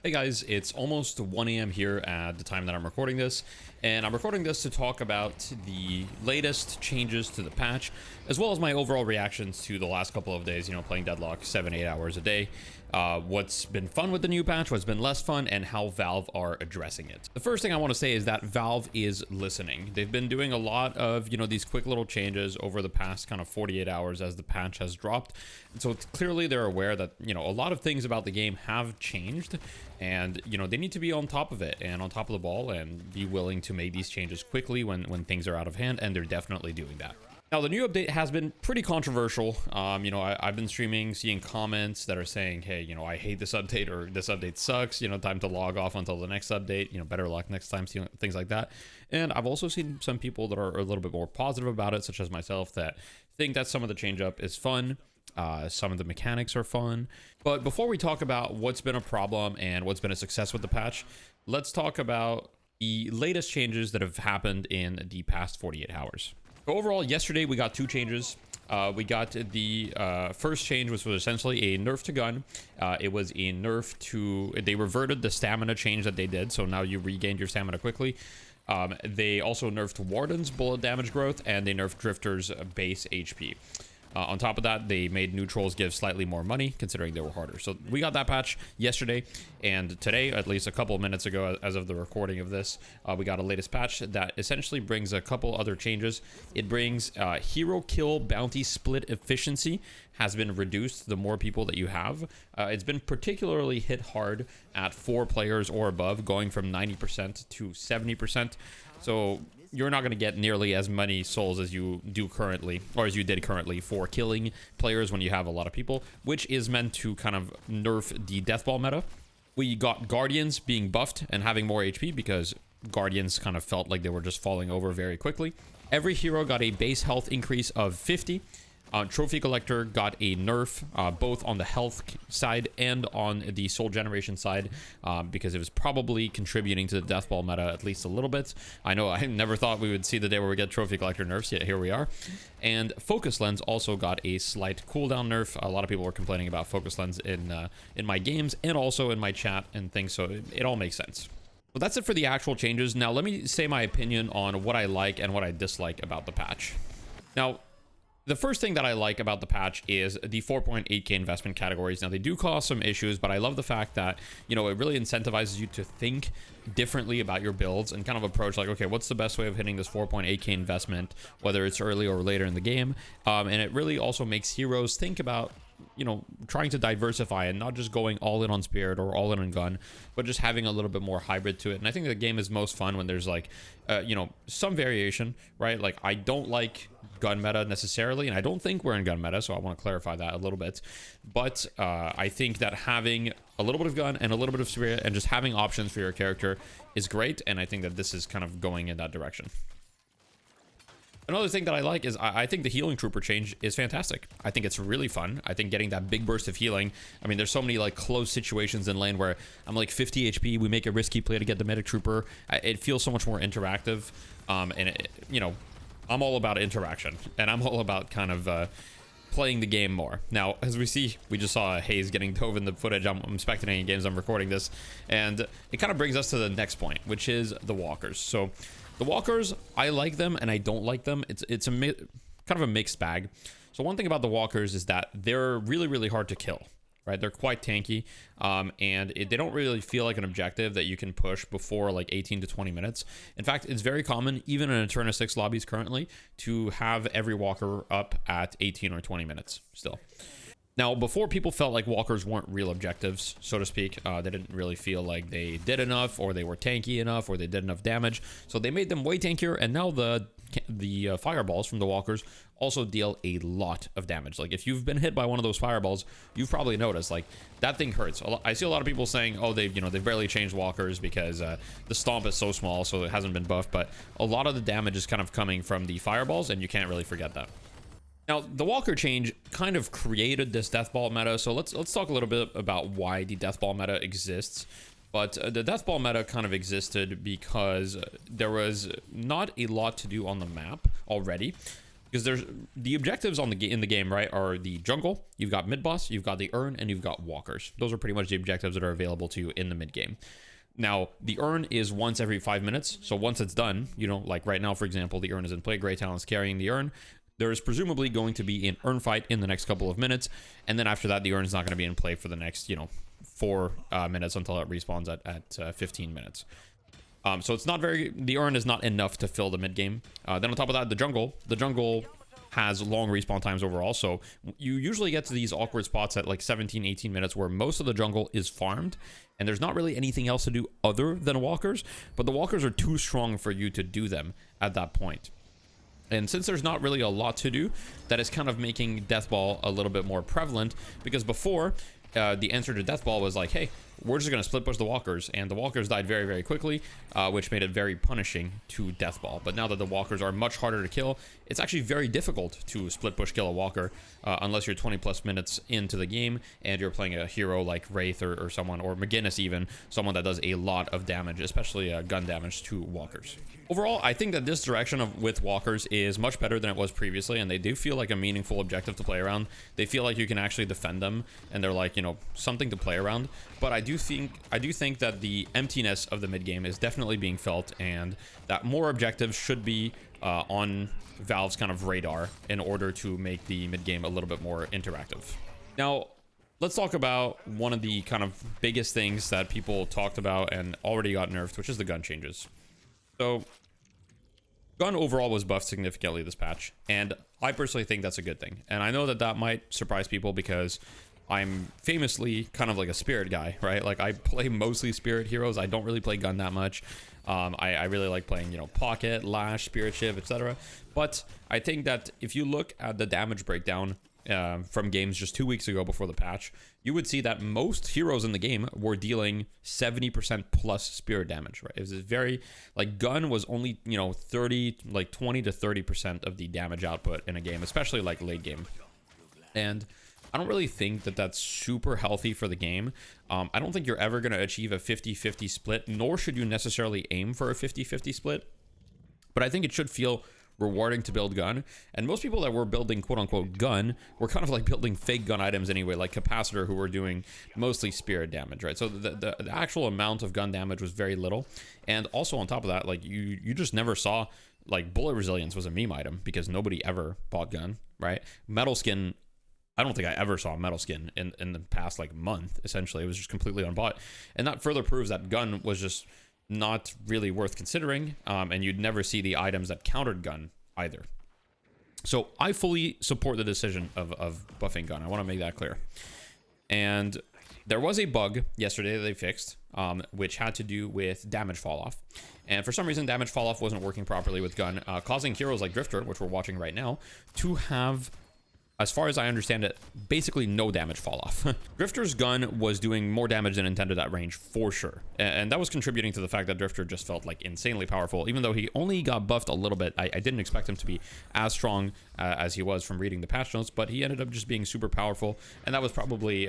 Hey guys, it's almost 1 a.m. here at the time that I'm recording this, and I'm recording this to talk about the latest changes to the patch, as well as my overall reactions to the last couple of days, playing Deadlock 7-8 hours a day, what's been fun with the new patch, what's been less fun, and how Valve are addressing it. The first thing I want to say is that Valve is listening. They've been doing a lot of, these quick little changes over the past kind of 48 hours as the patch has dropped, and so clearly they're aware that, a lot of things about the game have changed, and they need to be on top of it and on top of the ball and be willing to make these changes quickly when things are out of hand, and they're definitely doing that. Now, the new update has been pretty controversial. I've been streaming, seeing comments that are saying, hey, I hate this update, or this update sucks, time to log off until the next update, better luck next time, things like that. And I've also seen some people that are a little bit more positive about it, such as myself, that think that some of the change up is fun. Some of the mechanics are fun. But before we talk about what's been a problem and what's been a success with the patch, let's talk about the latest changes that have happened in the past 48 hours. So overall, yesterday we got two changes. We got the first change, which was essentially a nerf to gun. It was a nerf to... They reverted the stamina change that they did, so now you regained your stamina quickly. They also nerfed Warden's bullet damage growth, and they nerfed Drifter's base HP. On top of that, they made neutrals give slightly more money, considering they were harder. So we got that patch yesterday, and today, at least a couple of minutes ago, as of the recording of this, we got a latest patch that essentially brings a couple other changes. It brings hero kill bounty split efficiency has been reduced the more people that you have. It's been particularly hit hard at 4 players or above, going from 90% to 70%. So you're not going to get nearly as many souls as you do currently, or as you did currently, for killing players when you have a lot of people, which is meant to kind of nerf the Deathball meta. We got Guardians being buffed and having more HP because Guardians kind of felt like they were just falling over very quickly. Every hero got a base health increase of 50. Trophy Collector got a nerf, both on the health side and on the soul generation side, because it was probably contributing to the Deathball meta at least a little bit. I know I never thought we would see the day where we get Trophy Collector nerfs, yet here we are. And Focus Lens also got a slight cooldown nerf. A lot of people were complaining about Focus Lens in my games and also in my chat and things, so it all makes sense. But that's it for the actual changes. Now let me say my opinion on what I like and what I dislike about the patch. Now, the first thing that I like about the patch is the 4.8k investment categories. Now, they do cause some issues, but I love the fact that, it really incentivizes you to think differently about your builds and kind of approach like, okay, what's the best way of hitting this 4.8k investment, whether it's early or later in the game. And it really also makes heroes think about, trying to diversify and not just going all in on Spirit or all in on gun, but just having a little bit more hybrid to it. And I think the game is most fun when there's like, some variation, right? Like, I don't like gun meta necessarily, and I don't think we're in gun meta, so I want to clarify that a little bit. But I think that having a little bit of gun and a little bit of Spirit and just having options for your character is great, and I think that this is kind of going in that direction. Another thing that I like is I think the healing trooper change is fantastic. I think it's really fun. I think getting that big burst of healing, I mean, there's so many like close situations in lane where I'm like 50 HP, we make a risky play to get the medic trooper. It feels so much more interactive, I'm all about interaction, and I'm all about kind of playing the game more. Now, as we see, we just saw Haze getting dove in the footage. I'm spectating in games, I'm recording this, and it kind of brings us to the next point, which is the walkers. So the walkers, I like them and I don't like them. It's a kind of a mixed bag. So one thing about the walkers is that they're really, really hard to kill, right? They're quite tanky, and they don't really feel like an objective that you can push before like 18 to 20 minutes. In fact, it's very common, even in Eterna 6 lobbies currently, to have every walker up at 18 or 20 minutes still. Now, before, people felt like walkers weren't real objectives, so to speak. They didn't really feel like they did enough, or they were tanky enough, or they did enough damage. So they made them way tankier, and now the fireballs from the walkers also deal a lot of damage. Like, if you've been hit by one of those fireballs, you've probably noticed, like, that thing hurts. I see a lot of people saying, oh, they've barely changed walkers because the stomp is so small, so it hasn't been buffed. But a lot of the damage is kind of coming from the fireballs, and you can't really forget that. Now, the walker change kind of created this Deathball meta, so let's talk a little bit about why the Deathball meta exists. But the Deathball meta kind of existed because there was not a lot to do on the map already. because there's the objectives on in the game, right, are the jungle, you've got mid boss, you've got the urn, and you've got walkers. Those are pretty much the objectives that are available to you in the mid game. Now, the urn is once every 5 minutes, so once it's done, you know, like right now, for example, the urn is in play, Grey Talon's carrying the urn. There is presumably going to be an urn fight in the next couple of minutes, and then after that, the urn is not going to be in play for the next, you know, 4 minutes until it respawns at 15 minutes. So it's not very, the urn is not enough to fill the mid game. Then on top of that, the jungle has long respawn times overall, so you usually get to these awkward spots at like 17-18 minutes where most of the jungle is farmed and there's not really anything else to do other than walkers, but the walkers are too strong for you to do them at that point. And since there's not really a lot to do, that is kind of making Deathball a little bit more prevalent, because before the answer to Deathball was like, hey, we're just going to split push the walkers, and the walkers died very, very quickly, which made it very punishing to Deathball. But now that the walkers are much harder to kill, it's actually very difficult to split push kill a walker, unless you're 20 plus minutes into the game and you're playing a hero like Wraith or someone, or McGinnis even, someone that does a lot of damage, especially gun damage to walkers. Overall, I think that this direction with walkers is much better than it was previously, and they do feel like a meaningful objective to play around. They feel like you can actually defend them, and they're like, you know, something to play around. But I do think that the emptiness of the mid game is definitely being felt, and that more objectives should be on Valve's kind of radar in order to make the mid game a little bit more interactive. Now, let's talk about one of the kind of biggest things that people talked about and already got nerfed, which is the gun changes. So, gun overall was buffed significantly this patch, and I personally think that's a good thing. And I know that that might surprise people because I'm famously kind of like a spirit guy, right? Like, I play mostly spirit heroes. I don't really play gun that much. I really like playing, you know, Pocket, Lash, Spirit Shiv, etc. But I think that if you look at the damage breakdown from games just 2 weeks ago before the patch, you would see that most heroes in the game were dealing 70% plus spirit damage, right? It was very, like, gun was only, you know, 20 to 30% of the damage output in a game, especially like late game. And I don't really think that that's super healthy for the game. I don't think you're ever going to achieve a 50-50 split, nor should you necessarily aim for a 50-50 split. But I think it should feel rewarding to build gun, and most people that were building quote-unquote gun were kind of like building fake gun items anyway, like Capacitor, who were doing mostly spirit damage, right? So the actual amount of gun damage was very little. And also on top of that, like, you just never saw, like, bullet resilience was a meme item because nobody ever bought gun, right? Metal skin, I don't think I ever saw a metal skin in the past like month. Essentially, it was just completely unbought, and that further proves that gun was just not really worth considering, and you'd never see the items that countered gun either. So I fully support the decision of buffing gun. I want to make that clear. And there was a bug yesterday that they fixed, which had to do with damage fall off. And for some reason, damage fall off wasn't working properly with gun, causing heroes like Drifter, which we're watching right now, to have, as far as I understand it, basically no damage fall off. Drifter's gun was doing more damage than intended at range for sure. And that was contributing to the fact that Drifter just felt like insanely powerful. Even though he only got buffed a little bit, I didn't expect him to be as strong as he was from reading the patch notes, but he ended up just being super powerful. And that was probably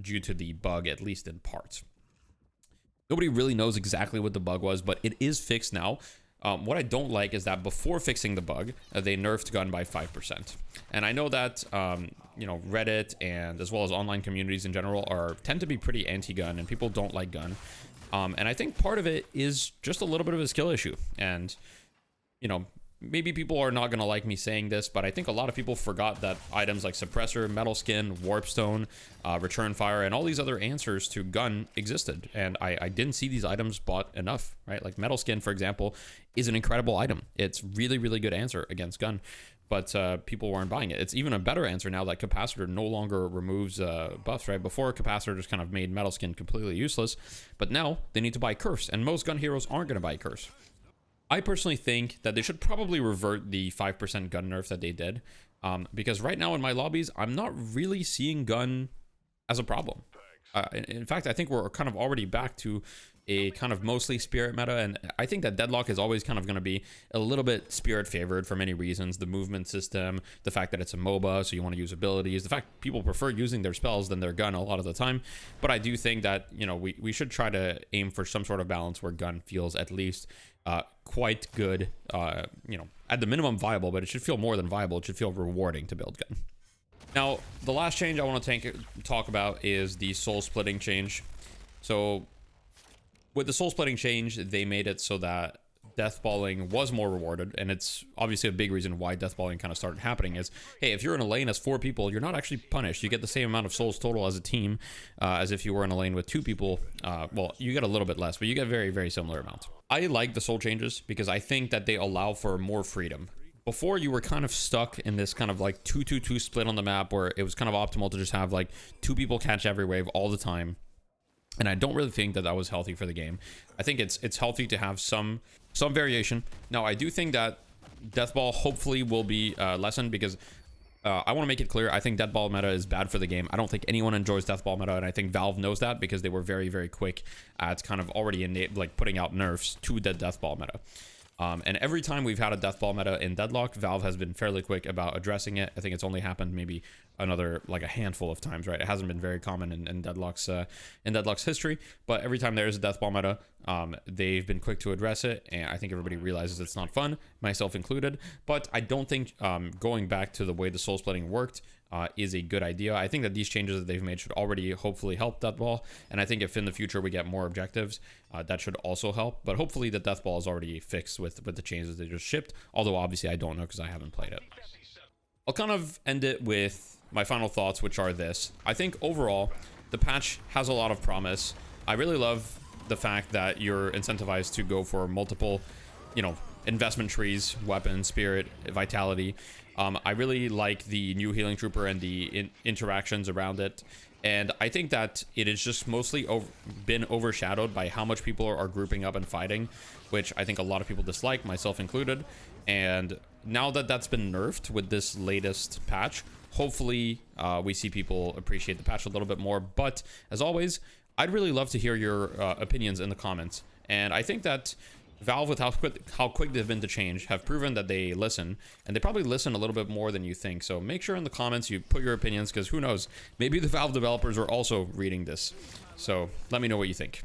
due to the bug, at least in part. Nobody really knows exactly what the bug was, but it is fixed now. What I don't like is that before fixing the bug, they nerfed gun by 5%. And I know that, you know, Reddit and as well as online communities in general tend to be pretty anti-gun, and people don't like gun. And I think part of it is just a little bit of a skill issue. And, you know, maybe people are not going to like me saying this, but I think a lot of people forgot that items like Suppressor, Metal Skin, Warpstone, Return Fire, and all these other answers to gun existed. And I didn't see these items bought enough, right? Like Metal Skin, for example, is an incredible item. It's really, really good answer against gun, but people weren't buying it. It's even a better answer now that Capacitor no longer removes buffs, right? Before, Capacitor just kind of made Metal Skin completely useless, but now they need to buy Curse, and most gun heroes aren't going to buy Curse. I personally think that they should probably revert the 5% gun nerf that they did, because right now in my lobbies, I'm not really seeing gun as a problem. In fact, I think we're kind of already back to a kind of mostly spirit meta, and I think that Deadlock is always kind of going to be a little bit spirit favored for many reasons. The movement system, the fact that it's a MOBA, so you want to use abilities, the fact people prefer using their spells than their gun a lot of the time. But I do think that, you know, we should try to aim for some sort of balance where gun feels at least quite good, you know, at the minimum viable, but it should feel more than viable. It should feel rewarding to build gun. Now, the last change I want to talk about is the soul splitting change. So with the soul splitting change, they made it so that deathballing was more rewarded, and it's obviously a big reason why deathballing kind of started happening is, hey, if you're in a lane as 4 people, you're not actually punished. You get the same amount of souls total as a team as if you were in a lane with 2 people. Well, you get a little bit less, but you get very, very similar amounts. I like the soul changes because I think that they allow for more freedom. Before, you were kind of stuck in this kind of like 2-2-2 split on the map where it was kind of optimal to just have like 2 people catch every wave all the time. And I don't really think that that was healthy for the game. I think it's healthy to have some variation. Now, I do think that Deathball hopefully will be lessened because I want to make it clear, I think Deathball meta is bad for the game. I don't think anyone enjoys Deathball meta, and I think Valve knows that because they were very, very quick at kind of already like putting out nerfs to the Deathball meta. And every time we've had a Deathball meta in Deadlock, Valve has been fairly quick about addressing it. I think it's only happened maybe another, like a handful of times, right? It hasn't been very common in Deadlock's history, but every time there is a Deathball meta, they've been quick to address it, and I think everybody realizes it's not fun, myself included. But I don't think going back to the way the soul splitting worked is a good idea. I think that these changes that they've made should already hopefully help Deathball, and I think if in the future we get more objectives, that should also help. But hopefully the Deathball is already fixed with the changes they just shipped, although obviously I don't know because I haven't played it. I'll kind of end it with my final thoughts, which are this. I think overall, the patch has a lot of promise. I really love the fact that you're incentivized to go for multiple, investment trees, weapon, spirit, vitality. I really like the new healing trooper and the interactions around it. And I think that it is just mostly been overshadowed by how much people are grouping up and fighting, which I think a lot of people dislike, myself included. And now that that's been nerfed with this latest patch, hopefully we see people appreciate the patch a little bit more. But as always, I'd really love to hear your opinions in the comments. And I think that Valve, with how quick they've been to change, have proven that they listen, and they probably listen a little bit more than you think. So make sure in the comments you put your opinions, because who knows, maybe the Valve developers are also reading this. So let me know what you think.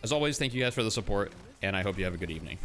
As always, thank you guys for the support, and I hope you have a good evening.